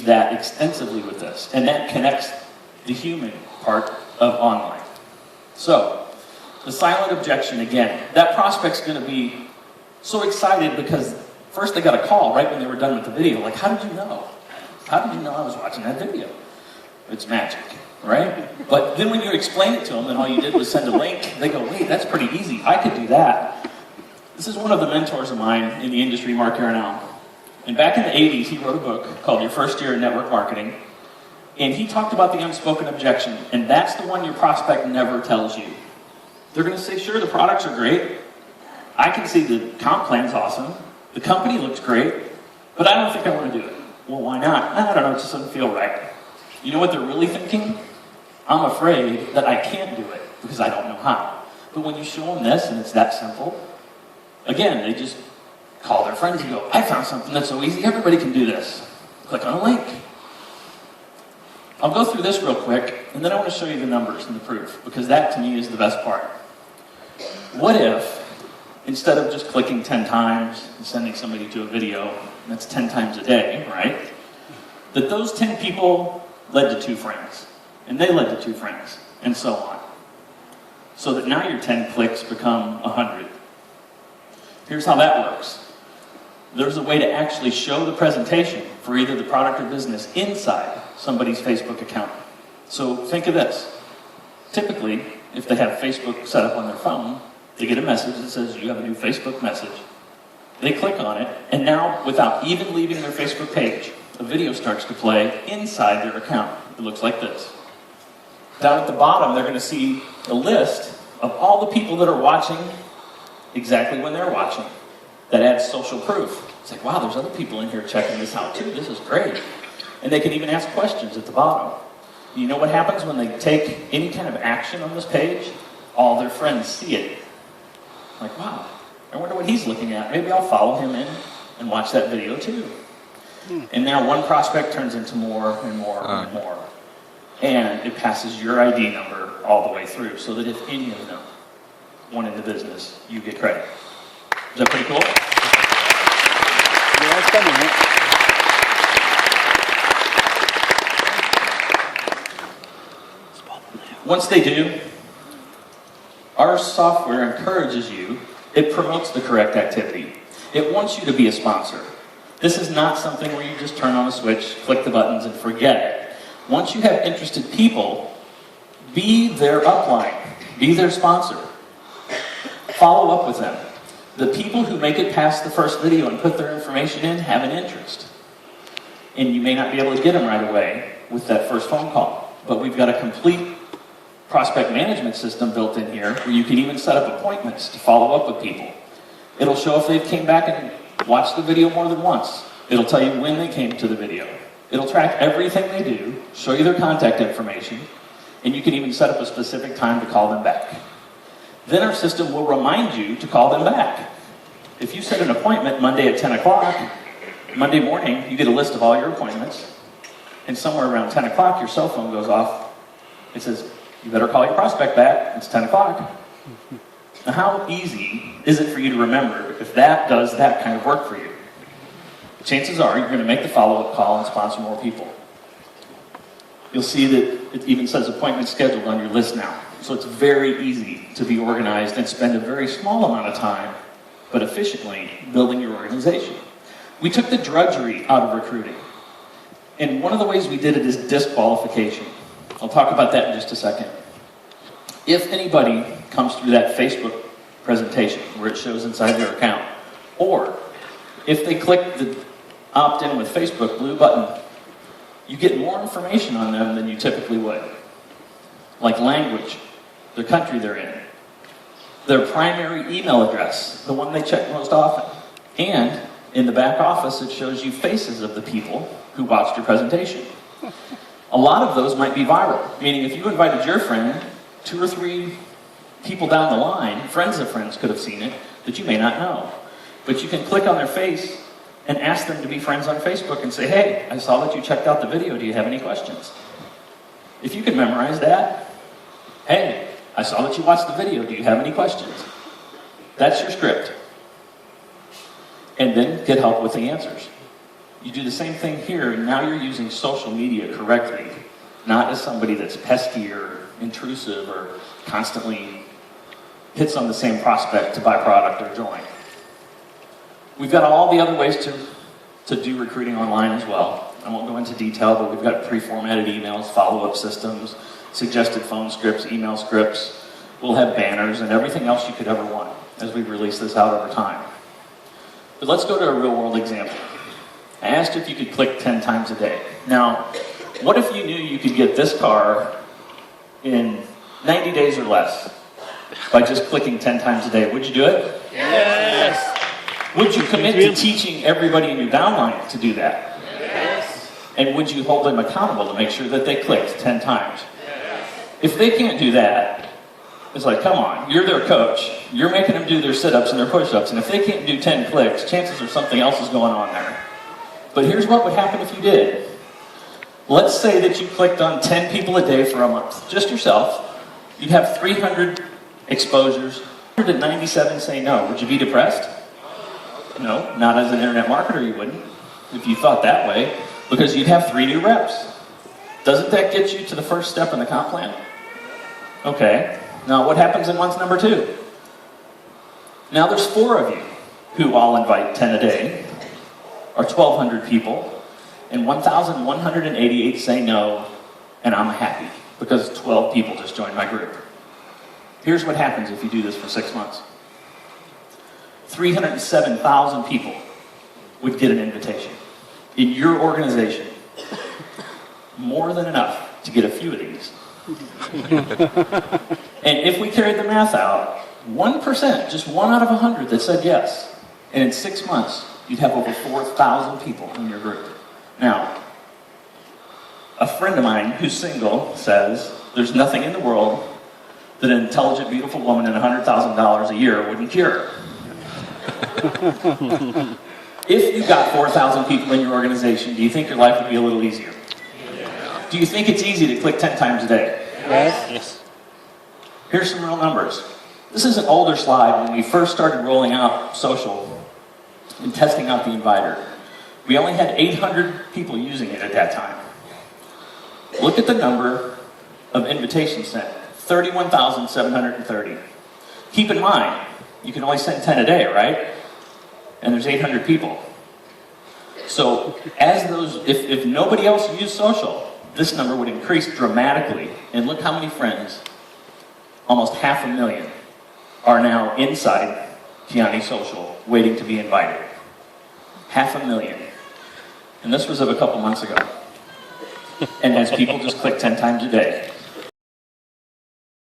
that extensively with this, and that connects the human part of online. So, the silent objection again. That prospect's going to be so excited because first they got a call right when they were done with the video. Like, how did you know? How did you know I was watching that video? It's magic, right? But then when you explain it to them and all you did was send a link, they go, wait, that's pretty easy. I could do that. This is one of the mentors of mine in the industry, Mark Aronal. And back in the 80s, he wrote a book called Your First Year in Network Marketing. And he talked about the unspoken objection. And that's the one your prospect never tells you. They're going to say, sure, the products are great. I can see the comp plan's awesome. The company looks great. But I don't think I want to do it. Well, why not? I don't know, it just doesn't feel right. You know what they're really thinking? I'm afraid that I can't do it because I don't know how. But when you show them this and it's that simple, again, they just call their friends and go, I found something that's so easy, everybody can do this. Click on a link. I'll go through this real quick, and then I want to show you the numbers and the proof, because that to me is the best part. What if, instead of just clicking 10 times and sending somebody to a video, and that's 10 times a day, right? That those 10 people led to 2 friends, and they led to 2 friends, and so on. So that now your 10 clicks become 100. Here's how that works. There's a way to actually show the presentation for either the product or business inside somebody's Facebook account. So think of this. Typically, if they have Facebook set up on their phone, they get a message that says, you have a new Facebook message. They click on it, and now, without even leaving their Facebook page, a video starts to play inside their account. It looks like this. Down at the bottom, they're going to see a list of all the people that are watching exactly when they're watching. That adds social proof. It's like, wow, there's other people in here checking this out too. This is great. And they can even ask questions at the bottom. You know what happens when they take any kind of action on this page? All their friends see it. Like, wow, I wonder what he's looking at. Maybe I'll follow him in and watch that video too. And now one prospect turns into more and more and more. And it passes your ID number all the way through, so that if any of them want in the business, you get credit. Is that pretty cool? Once they do, our software encourages you. It promotes the correct activity. It wants you to be a sponsor. This is not something where you just turn on a switch, click the buttons, and forget it. Once you have interested people, be their upline. Be their sponsor. Follow up with them. The people who make it past the first video and put their information in have an interest. And you may not be able to get them right away with that first phone call. But we've got a complete prospect management system built in here where you can even set up appointments to follow up with people. It'll show if they came back and watched the video more than once. It'll tell you when they came to the video. It'll track everything they do, show you their contact information, and you can even set up a specific time to call them back. Then our system will remind you to call them back. If you set an appointment Monday at 10 o'clock, Monday morning, you get a list of all your appointments, and somewhere around 10 o'clock, your cell phone goes off. It says, you better call your prospect back. It's 10 o'clock. Now, how easy is it for you to remember if that does that kind of work for you? Chances are you're going to make the follow-up call and sponsor more people. You'll see that it even says appointment scheduled on your list now. So it's very easy to be organized and spend a very small amount of time, but efficiently, building your organization. We took the drudgery out of recruiting. And one of the ways we did it is disqualification. I'll talk about that in just a second. If anybody comes through that Facebook presentation where it shows inside their account, or if they click the opt-in with Facebook blue button, you get more information on them than you typically would. Like language, the country they're in, their primary email address, the one they check most often, and in the back office it shows you faces of the people who watched your presentation. A lot of those might be viral, meaning if you invited your friend, 2 or 3 people down the line, friends of friends could have seen it, that you may not know. But you can click on their face and ask them to be friends on Facebook and say, hey, I saw that you checked out the video, do you have any questions? If you can memorize that, hey, I saw that you watched the video, do you have any questions? That's your script. And then get help with the answers. You do the same thing here, and now you're using social media correctly, not as somebody that's pesky or intrusive or constantly hits on the same prospect to buy product or join. We've got all the other ways to do recruiting online as well. I won't go into detail, but we've got pre-formatted emails, follow-up systems, suggested phone scripts, email scripts. We'll have banners and everything else you could ever want as we release this out over time. But let's go to a real-world example. I asked if you could click 10 times a day. Now, what if you knew you could get this car in 90 days or less by just clicking 10 times a day? Would you do it? Yes. Would you commit to teaching everybody in your downline to do that? Yes. And would you hold them accountable to make sure that they clicked 10 times? If they can't do that, it's like, come on, you're their coach. You're making them do their sit-ups and their push-ups, and if they can't do 10 clicks, chances are something else is going on there. But here's what would happen if you did. Let's say that you clicked on 10 people a day for a month, just yourself. You'd have 300 exposures, 197 say no. Would you be depressed? No, not as an internet marketer you wouldn't, if you thought that way, because you'd have 3 new reps. Doesn't that get you to the first step in the comp plan? Okay, now what happens in month number 2? Now there's 4 of you who all invite 10 a day, or 1,200 people, and 1,188 say no, and I'm happy, because 12 people just joined my group. Here's what happens if you do this for 6 months. 307,000 people would get an invitation in your organization. More than enough to get a few of these. And if we carried the math out, 1%, just 1 out of 100 that said yes, and in 6 months, you'd have over 4,000 people in your group. Now, a friend of mine who's single says there's nothing in the world that an intelligent, beautiful woman and $100,000 a year wouldn't cure. If you got 4,000 people in your organization, do you think your life would be a little easier? Do you think it's easy to click 10 times a day? Yes. Here's some real numbers. This is an older slide when we first started rolling out social and testing out the inviter. We only had 800 people using it at that time. Look at the number of invitations sent, 31,730. Keep in mind, you can only send 10 a day, right? And there's 800 people. So as those, if nobody else used social, this number would increase dramatically. And look how many friends, almost 500,000, are now inside Kiani Social, waiting to be invited. 500,000. And this was of a couple months ago. And as people just click 10 times a day.